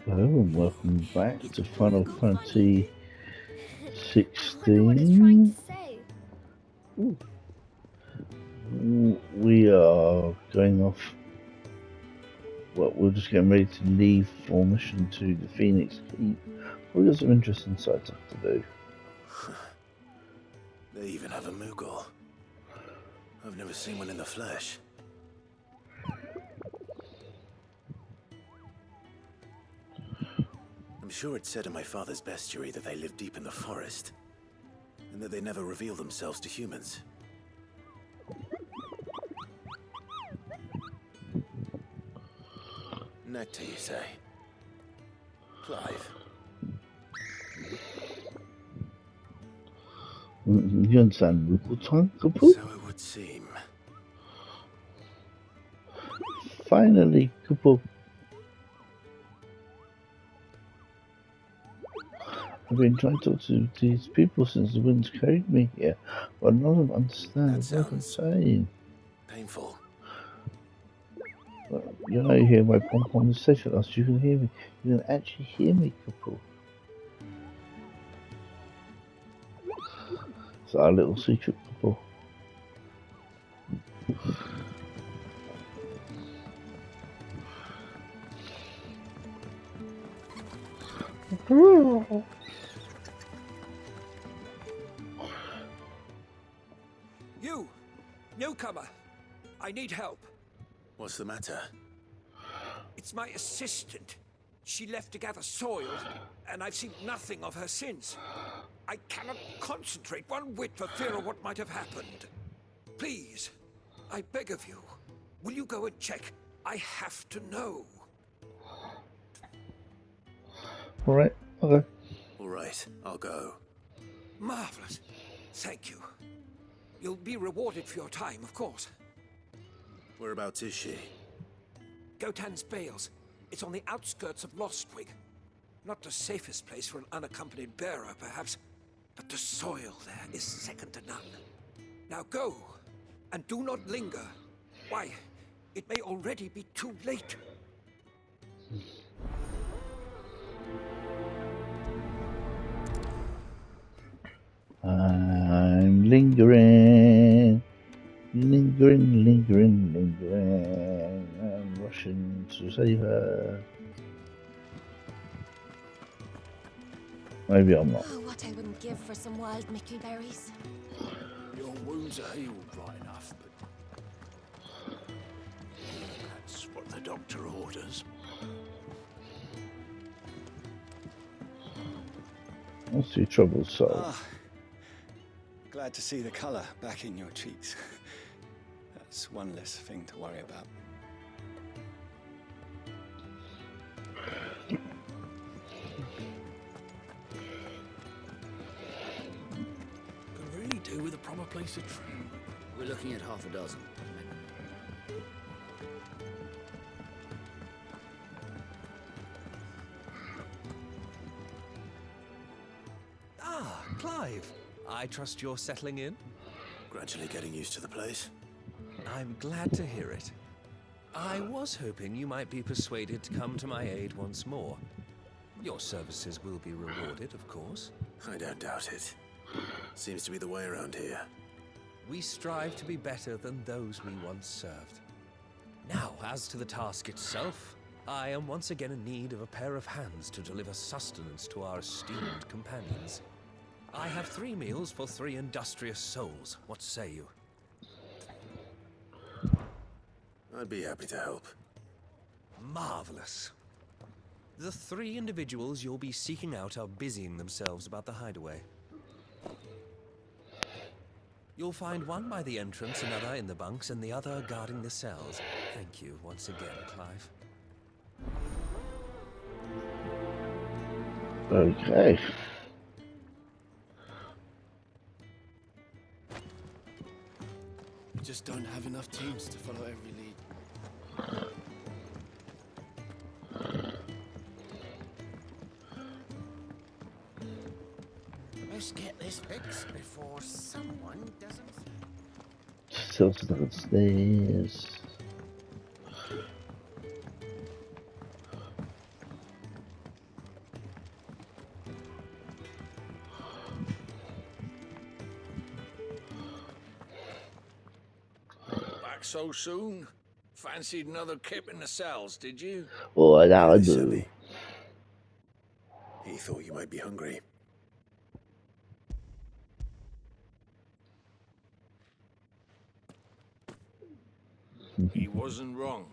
Hello and welcome back He's to gonna Final go find Fantasy me. I wonder what it's trying to 16. say. We are going off. Well, we're just getting ready to leave for mission to the Phoenix Keep. We've got some interesting side stuff to do. They even have a Moogle. I've never seen one in the flesh. I'm sure it said in my father's bestiary that they live deep in the forest, and that they never reveal themselves to humans. Nectar, you say? Clive. You understand local time, couple? So it would seem. Finally, couple. I've been trying to talk to these people since the winds carried me here, but none of them understand That what I'm sounds saying. painful. Well, you know, you hear my conversation, as you can hear me. You can actually hear me, couple. It's our little secret couple. You! Newcomer! I need help. What's the matter? It's my assistant. She left to gather soil, and I've seen nothing of her since. I cannot concentrate one whit for fear of what might have happened. Please, I beg of you, will you go and check? I have to know. Alright, okay. All right, I'll go. Marvelous. Thank you. You'll be rewarded for your time, of course. Whereabouts is she? Gotan's Bales. It's on the outskirts of Lostwig. Not the safest place for an unaccompanied bearer, perhaps, but the soil there is second to none. Now go, and do not linger. Why, it may already be too late. I'm lingering. Lingering. I'm rushing to save her. Maybe I'm not. Oh, what I wouldn't give for some wild mickleberries. Your wounds are healed right enough, but that's what the doctor orders. What's your trouble, soul? Glad to see the color back in your cheeks. That's one less thing to worry about. Could really do with a proper place to train. We're looking at half a dozen. Ah, Clive. I trust you're settling in? Gradually getting used to the place. I'm glad to hear it. I was hoping you might be persuaded to come to my aid once more. Your services will be rewarded, of course. I don't doubt it. Seems to be the way around here. We strive to be better than those we once served. Now, as to the task itself, I am once again in need of a pair of hands to deliver sustenance to our esteemed companions. I have 3 meals for 3 industrious souls. What say you? I'd be happy to help. Marvelous. The 3 individuals you'll be seeking out are busying themselves about the hideaway. You'll find one by the entrance, another in the bunks, and the other guarding the cells. Thank you once again, Clive. Okay. We just don't have enough teams to follow every lead. Let's get this fixed before someone doesn't. Still downstairs. so soon? Fancied another kip in the cells, did you? Oh, I know I They sent do. me. He thought you might be hungry. He wasn't wrong.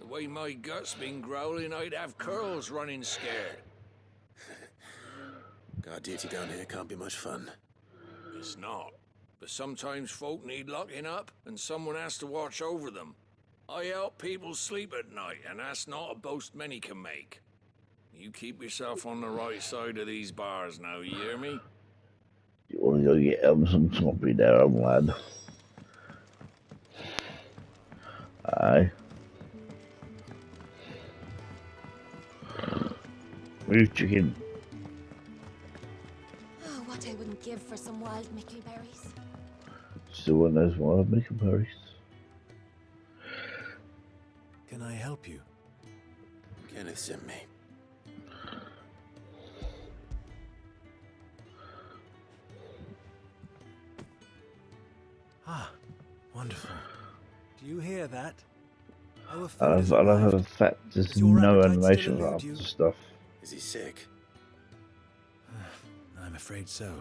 The way my gut's been growling, I'd have curls running scared. Guard duty down here can't be much fun. It's not. But sometimes folk need locking up, and someone has to watch over them. I help people sleep at night, and that's not a boast many can make. You keep yourself on the right side of these bars now, you hear me? You want to go get some sloppy there, lad. Aye. Move, chicken. Oh, what I wouldn't give for some wild mickleberries. Still want those wild mickleberries. Can I help you? Kenneth sent me. Ah, wonderful. Do you hear that? Our food I is love arrived. the fact there's Does your no appetite animation still elude after you? stuff. Is he sick? I'm afraid so.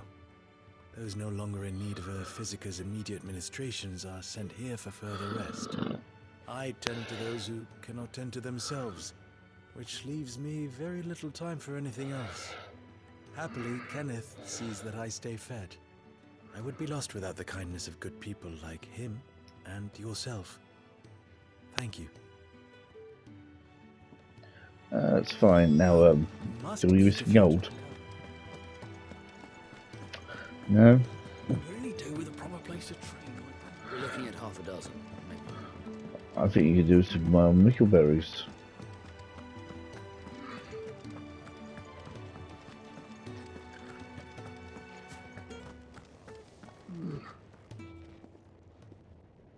Those no longer in need of a physicus immediate ministrations are sent here for further rest. I tend to those who cannot tend to themselves, which leaves me very little time for anything else. Happily, Kenneth sees that I stay fed. I would be lost without the kindness of good people like him and yourself. Thank you. That's fine. Now, Must do we be use to gold? fortune. No? Really do with a proper place to train. We're looking at half a dozen, maybe. I think you could do some mickleberries.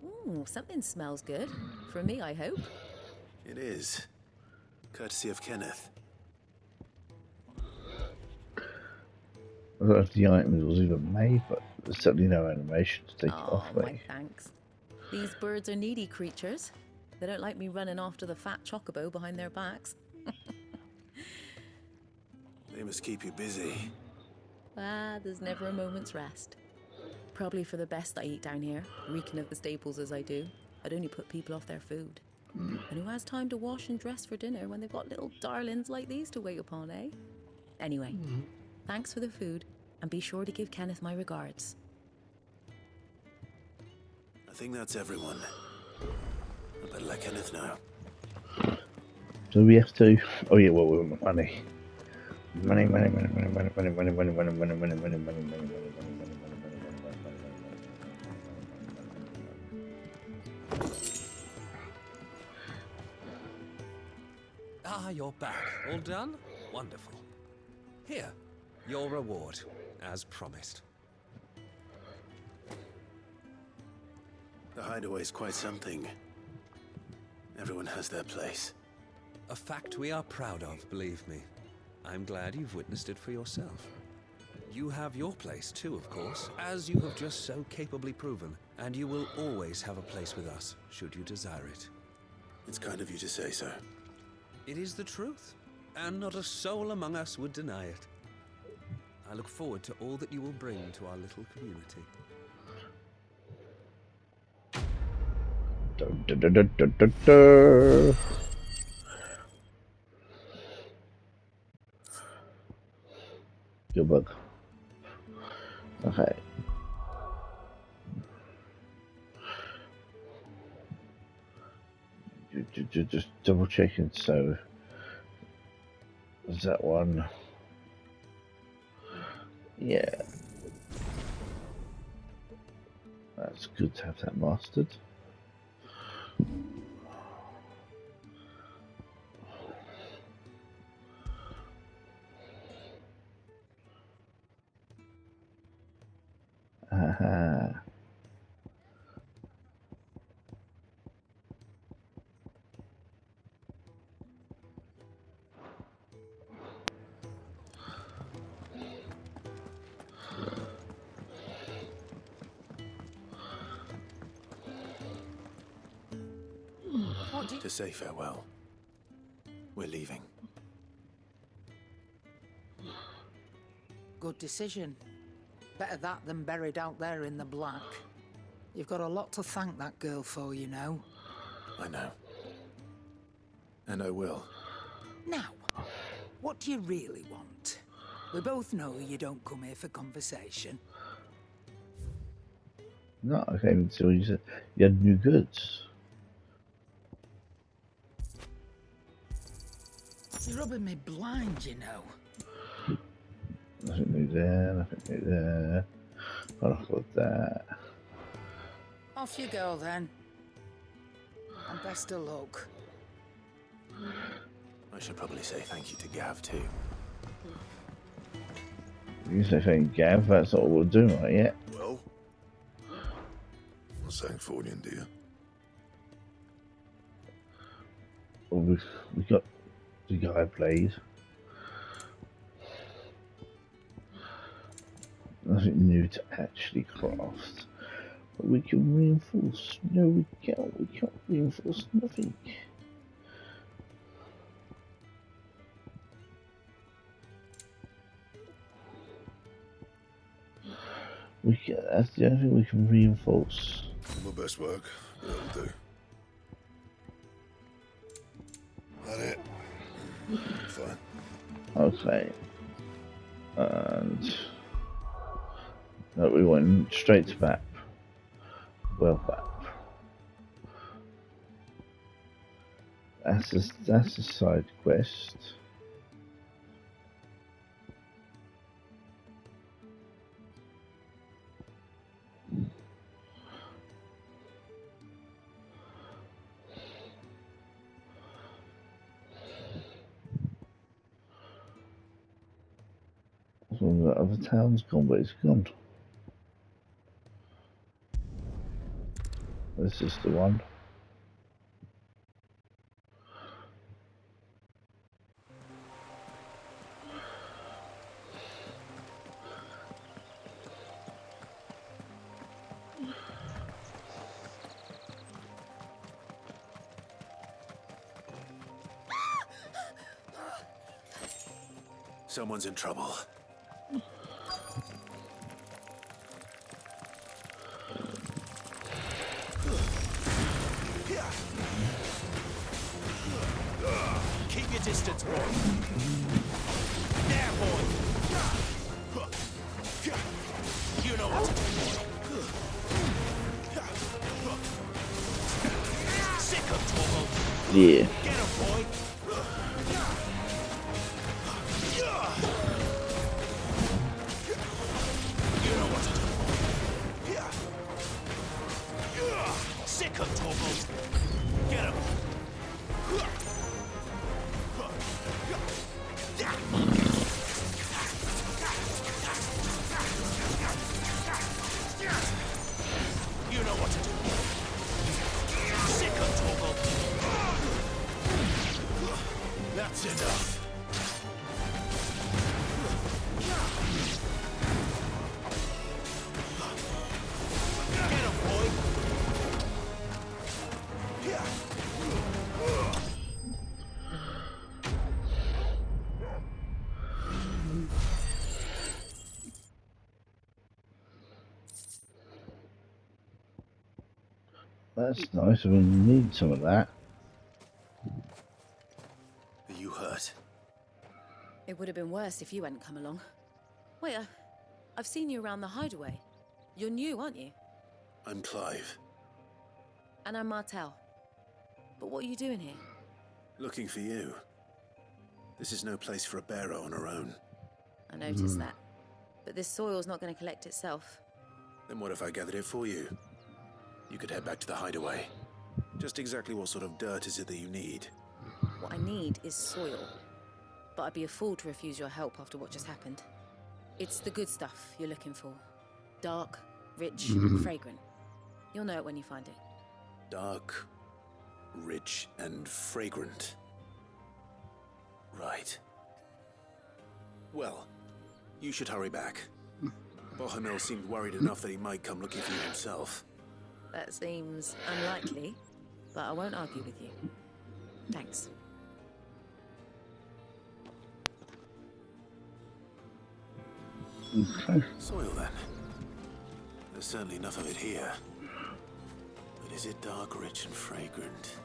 Ooh, something smells good. For me, I hope. It is. Courtesy of Kenneth. I don't know if the item was even made, but there's certainly no animation to take it Oh, off my me. thanks. These birds are needy creatures. They don't like me running after the fat chocobo behind their backs. They must keep you busy. There's never a moment's rest. Probably for the best I eat down here, reeking of the staples as I do. I'd only put people off their food. And who has time to wash and dress for dinner when they've got little darlings like these to wait upon, eh? Anyway, thanks for the food, and be sure to give Kenneth my regards. I think that's everyone. I better let Kenneth know. So we have to. Oh yeah, well we want the money. Money, money, money, money, money, money, money, money, money, money, money, money, money, money, money, money, money. Ah, you're back. All done? Wonderful. Here, your reward, as promised. The hideaway's quite something. Everyone has their place. A fact we are proud of, believe me. I'm glad you've witnessed it for yourself. You have your place too, of course, as you have just so capably proven, and you will always have a place with us, should you desire it. It's kind of you to say so. It is the truth, and not a soul among us would deny it. I look forward to all that you will bring to our little community. Dun, dun, dun, dun, dun, dun, dun. Good bug. Okay. Just double checking. So, is that one? Yeah. That's good to have that mastered. Aha. What do you... To say farewell. We're leaving. Good decision. Better that than buried out there in the black. You've got a lot to thank that girl for, you know. I know. And I will. Now, what do you really want? We both know you don't come here for conversation. No, I came until you said you had new goods. You're rubbing me blind, you know. Nothing new there, nothing new there. I'll got that. Off you go, then. And best of luck. I should probably say thank you to Gav, too. You say thank Gav, that's not what we're doing right yet. Well, what's Sancfordian, do you? Well, we got the guy plays. Nothing new to actually craft. But we can reinforce. No, we can't. We can't reinforce nothing. That's the only thing we can reinforce. My best work, but it'll do. That it? Fine. Okay. And no, we went straight to Bap. Well, Bap. That's a side quest. One of the other towns gone, but it's gone. This is the one. Someone's in trouble. Keep your distance, boy. There, boy. You know what to do. Sick of trouble. Yeah. Get him, boy. You know what to do. Sick of trouble. Get him. You know what to do. Sick of trouble. That's enough. Get him, boy. That's nice. I mean, you need some of that. Are you hurt? It would have been worse if you hadn't come along. Wait, I've seen you around the hideaway. You're new, aren't you? I'm Clive. And I'm Martel. But what are you doing here? Looking for you. This is no place for a bearer on her own. I noticed that. But this soil's not going to collect itself. Then what if I gathered it for you? You could head back to the hideaway. Just exactly what sort of dirt is it that you need? What I need is soil. But I'd be a fool to refuse your help after what just happened. It's the good stuff you're looking for. Dark, rich, fragrant. You'll know it when you find it. Dark, rich, and fragrant. Right. Well, you should hurry back. Bohemil seemed worried enough that he might come looking for you himself. That seems unlikely. but I won't argue with you. Thanks. Okay. Soil, then. There's certainly enough of it here. But is it dark, rich, and fragrant?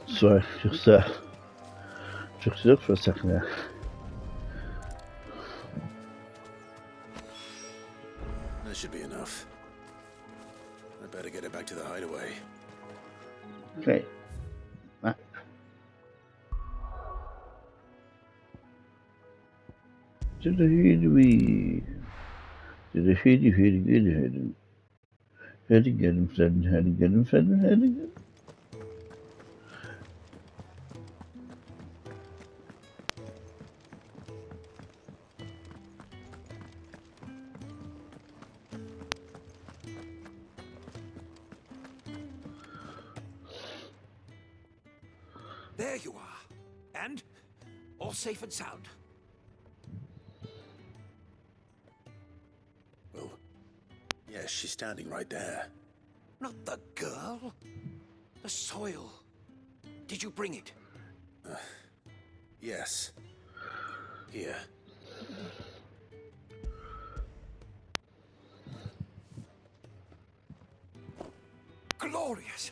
Sorry, just it up for a second there. That should be enough. I better get it back to the hideaway. Okay. Map. To the hideaway. To the hideaway. How to get him fed, how to get him fed, how to get him. There you are. And all safe and sound. Well, yes, she's standing right there. Not the girl. The soil. Did you bring it? Yes. Here. Glorious!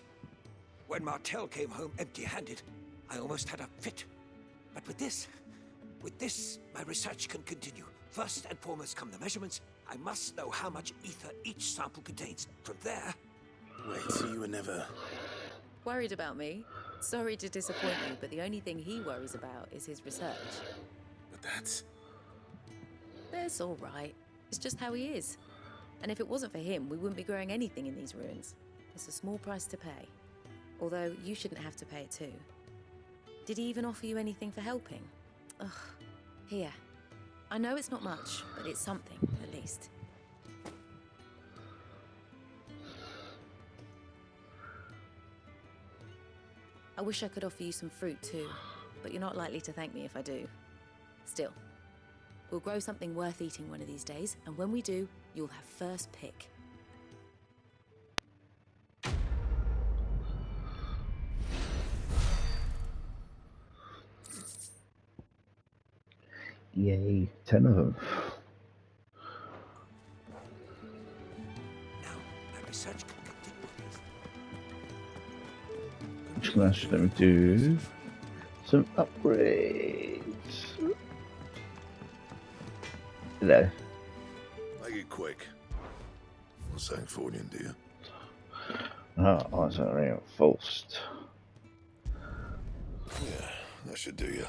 When Martel came home empty-handed, I almost had a fit. But with this, my research can continue. First and foremost come the measurements. I must know how much ether each sample contains. From there... Wait, so you were never... Worried about me? Sorry to disappoint you, but the only thing he worries about is his research. But that's... That's all right. It's just how he is. And if it wasn't for him, we wouldn't be growing anything in these ruins. It's a small price to pay. Although, you shouldn't have to pay it too. Did he even offer you anything for helping? Ugh. Here. I know it's not much, but it's something, at least. I wish I could offer you some fruit too, but you're not likely to thank me if I do. Still, we'll grow something worth eating one of these days, and when we do, you'll have first pick. Yay, 10 of them. Now, my research can continue. Just gonna actually let me do some upgrades. Hello. Make it quick. What's saying Fornian, do you? Oh, I was reinforced. Yeah, that should do you.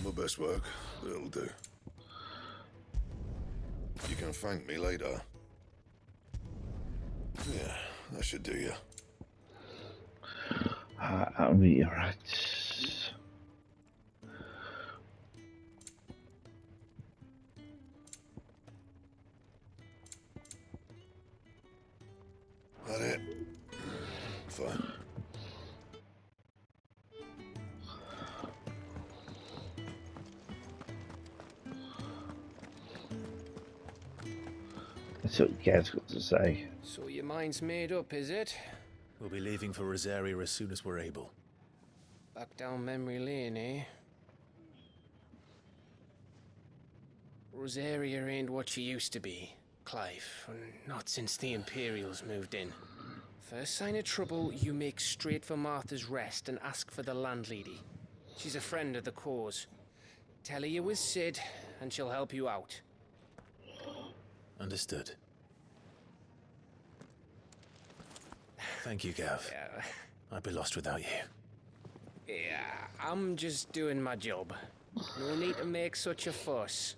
My best work, but it'll do. You can thank me later. Yeah, that should do you. I'll be right. That it? Fine. That's what Gad's got to say. So your mind's made up, is it? We'll be leaving for Rosaria as soon as we're able. Back down memory lane, eh? Rosaria ain't what she used to be, Clive. Not since the Imperials moved in. First sign of trouble, you make straight for Martha's Rest and ask for the landlady. She's a friend of the cause. Tell her you was Sid, and she'll help you out. Understood. Thank you, Gav. Yeah. I'd be lost without you. Yeah, I'm just doing my job. No need to make such a fuss.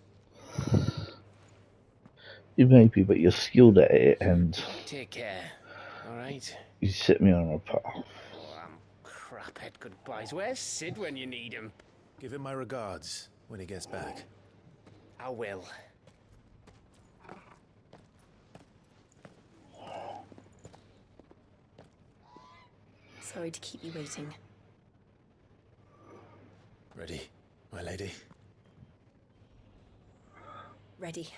You may be, but you're skilled at it, and Take care, alright? you set me on a path. Oh, I'm crap at goodbyes. Where's Sid when you need him? Give him my regards when he gets back. I will. Sorry to keep you waiting. Ready, my lady? Ready.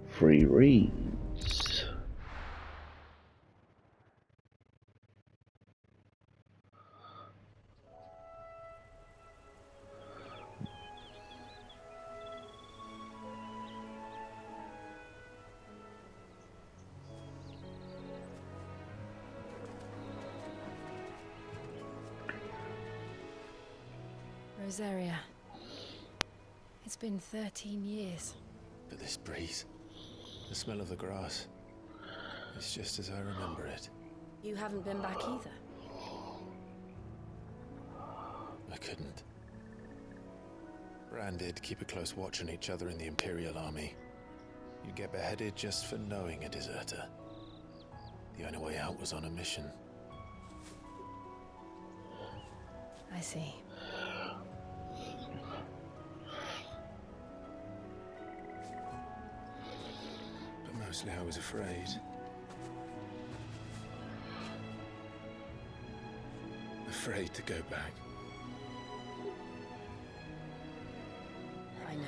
Free reads. Rosaria. It's been 13 years. But this breeze, the smell of the grass, it's just as I remember it. You haven't been back either. I couldn't. Bran did keep a close watch on each other in the Imperial Army. You'd get beheaded just for knowing a deserter. The only way out was on a mission. I see. But mostly I was afraid. Afraid to go back. I know.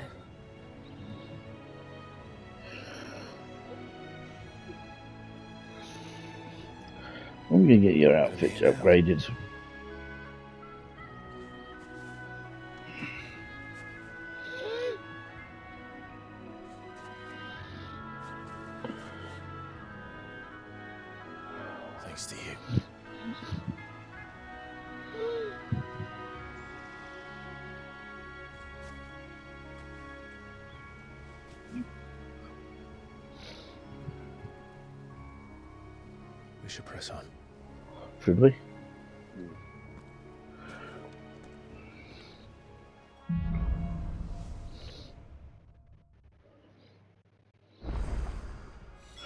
I'm gonna get your outfits upgraded. Thanks to you. We should press on. Should we?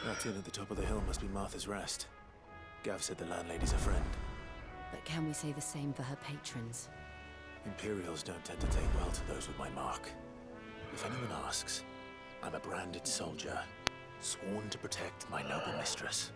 That inn at the top of the hill must be Martha's Rest. Gav said the landlady's a friend. But can we say the same for her patrons? Imperials don't tend to take well to those with my mark. If anyone asks, I'm a branded soldier, sworn to protect my noble mistress.